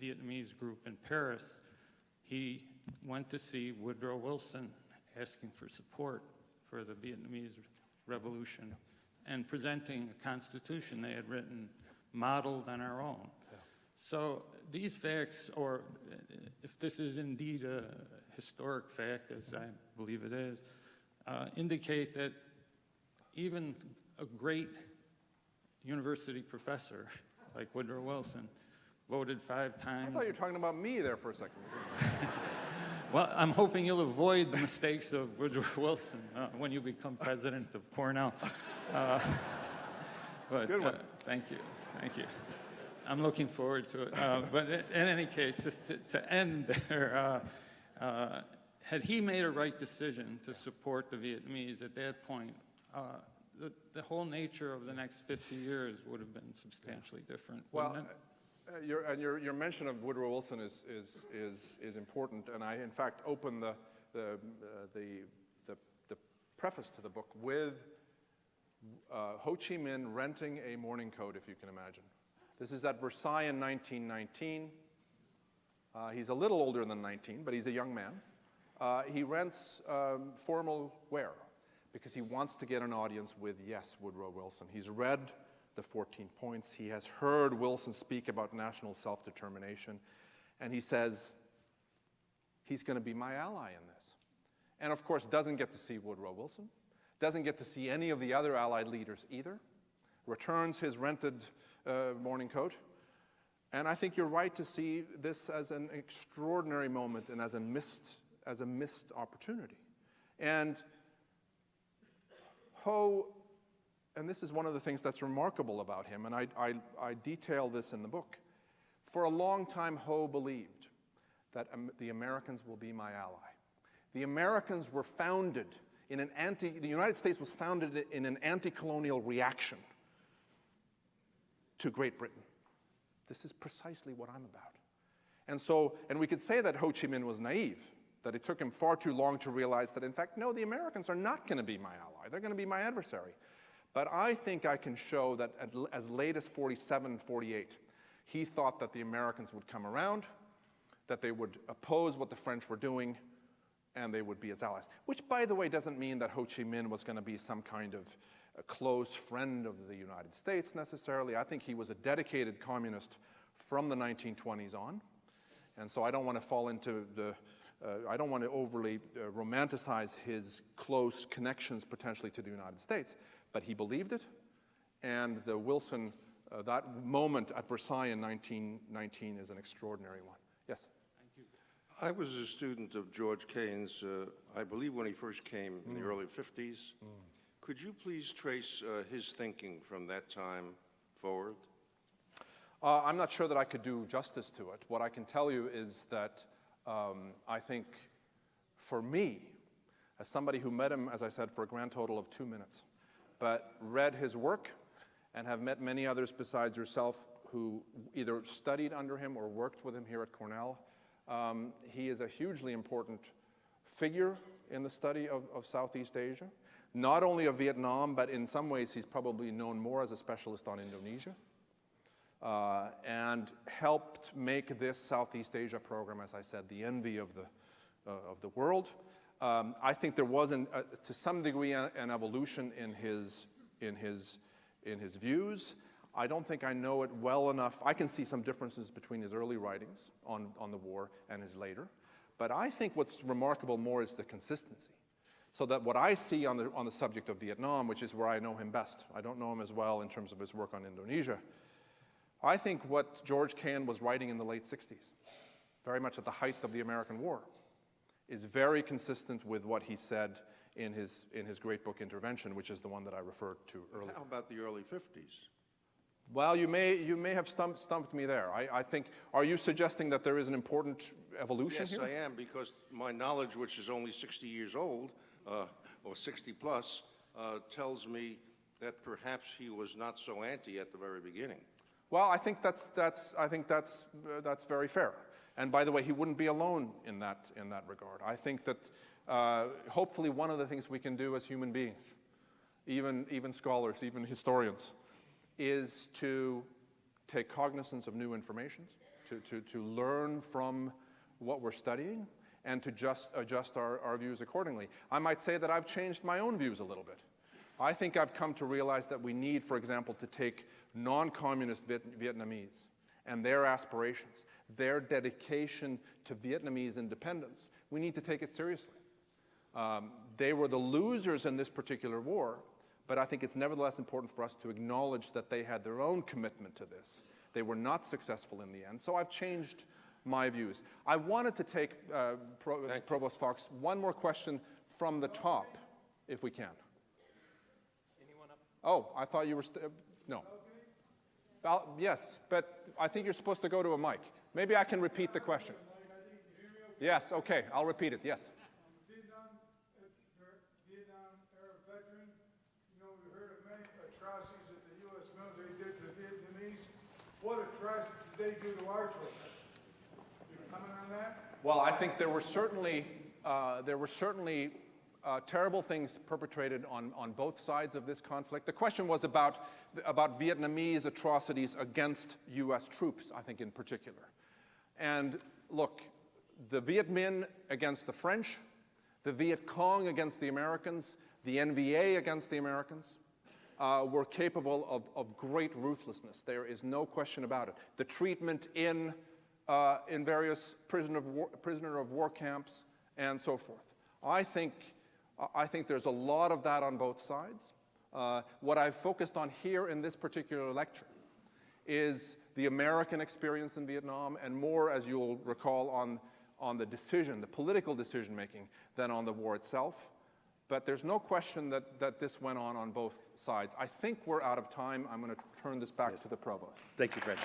Vietnamese group in Paris. He went to see Woodrow Wilson asking for support for the Vietnamese revolution and presenting a constitution they had written modeled on our own. Yeah. So these facts, or if this is indeed a historic fact, as I believe it is, indicate that even a great university professor like Woodrow Wilson voted 5 times. I thought you were talking about me there for a second. Well, I'm hoping you'll avoid the mistakes of Woodrow Wilson when you become president of Cornell. But good one. Thank you. I'm looking forward to it. But in any case, just to end there, had he made a right decision to support the Vietnamese at that point, the whole nature of the next 50 years would have been substantially different, Well, wouldn't it? your mention of Woodrow Wilson is important, and I in fact opened the preface to the book with Ho Chi Minh renting a morning coat, if you can imagine. This is at Versailles in 1919. He's a little older than 19, but he's a young man. He rents formal wear because he wants to get an audience with, yes, Woodrow Wilson. He's read the 14 points. He has heard Wilson speak about national self-determination, and he says he's going to be my ally in this. And of course, doesn't get to see Woodrow Wilson, doesn't get to see any of the other Allied leaders either, returns his rented morning coat. And I think you're right to see this as an extraordinary moment and as a missed opportunity. And Ho, and this is one of the things that's remarkable about him, and I detail this in the book. For a long time, Ho believed that the Americans will be my ally. The Americans were founded in the United States was founded in an anti-colonial reaction to Great Britain. This is precisely what I'm about. And we could say that Ho Chi Minh was naive, that it took him far too long to realize that, in fact, no, the Americans are not going to be my ally. They're going to be my adversary. But I think I can show that as late as 47, 48, he thought that the Americans would come around, that they would oppose what the French were doing, and they would be his allies. Which, by the way, doesn't mean that Ho Chi Minh was going to be some kind of a close friend of the United States necessarily. I think he was a dedicated communist from the 1920s on. And so I don't want to fall into I don't want to overly romanticize his close connections potentially to the United States, but he believed it. And the Wilson, that moment at Versailles in 1919 is an extraordinary one. Yes? I was a student of George Keynes, I believe when he first came in the early 50s. Could you please trace his thinking from that time forward? I'm not sure that I could do justice to it. What I can tell you is that I think for me, as somebody who met him, as I said, for a grand total of 2 minutes, but read his work and have met many others besides yourself who either studied under him or worked with him here at Cornell, he is a hugely important figure in the study of Southeast Asia. Not only of Vietnam, but in some ways he's probably known more as a specialist on Indonesia, and helped make this Southeast Asia program, as I said, the envy of the world. I think there was, to some degree, an evolution in his views. I don't think I know it well enough. I can see some differences between his early writings on the war and his later. But I think what's remarkable more is the consistency. So that what I see on the subject of Vietnam, which is where I know him best, I don't know him as well in terms of his work on Indonesia, I think what George Keynes was writing in the late 60s, very much at the height of the American War, is very consistent with what he said in his great book Intervention, which is the one that I referred to earlier. How about the early 50s? Well, you may have stumped me there. I think, are you suggesting that there is an important evolution here? Yes, I am, because my knowledge, which is only 60 years old, or 60 plus, tells me that perhaps he was not so anti at the very beginning. Well, I think that's very fair. And by the way, he wouldn't be alone in that regard. I think that hopefully one of the things we can do as human beings, even scholars, even historians, is to take cognizance of new information, to learn from what we're studying, and to just adjust our views accordingly. I might say that I've changed my own views a little bit. I think I've come to realize that we need, for example, to take non-communist Vietnamese and their aspirations, their dedication to Vietnamese independence. We need to take it seriously. They were the losers in this particular war, but I think it's nevertheless important for us to acknowledge that they had their own commitment to this. They were not successful in the end, so I've changed my views. I wanted to take, Provost Fox, one more question from the top, if we can. Anyone up? Oh, I thought you were, no. Yes, but I think you're supposed to go to a mic. Maybe I can repeat the question. Yes, okay, I'll repeat it, yes. Vietnam era veteran, we heard atrocities that the U.S. military did to the Vietnamese. What atrocities did they do to our children? You comment on that? Well, I think there were certainly terrible things perpetrated on both sides of this conflict. The question was about Vietnamese atrocities against U.S. troops, I think in particular. And look, the Viet Minh against the French, the Viet Cong against the Americans, the NVA against the Americans, were capable of great ruthlessness. There is no question about it. The treatment in various prisoner of war camps and so forth. I think there's a lot of that on both sides. What I've focused on here in this particular lecture is the American experience in Vietnam, and more, as you'll recall, on the decision, the political decision-making, than on the war itself. But there's no question that this went on both sides. I think we're out of time. I'm going to turn this back to the provost. Thank you, Fred.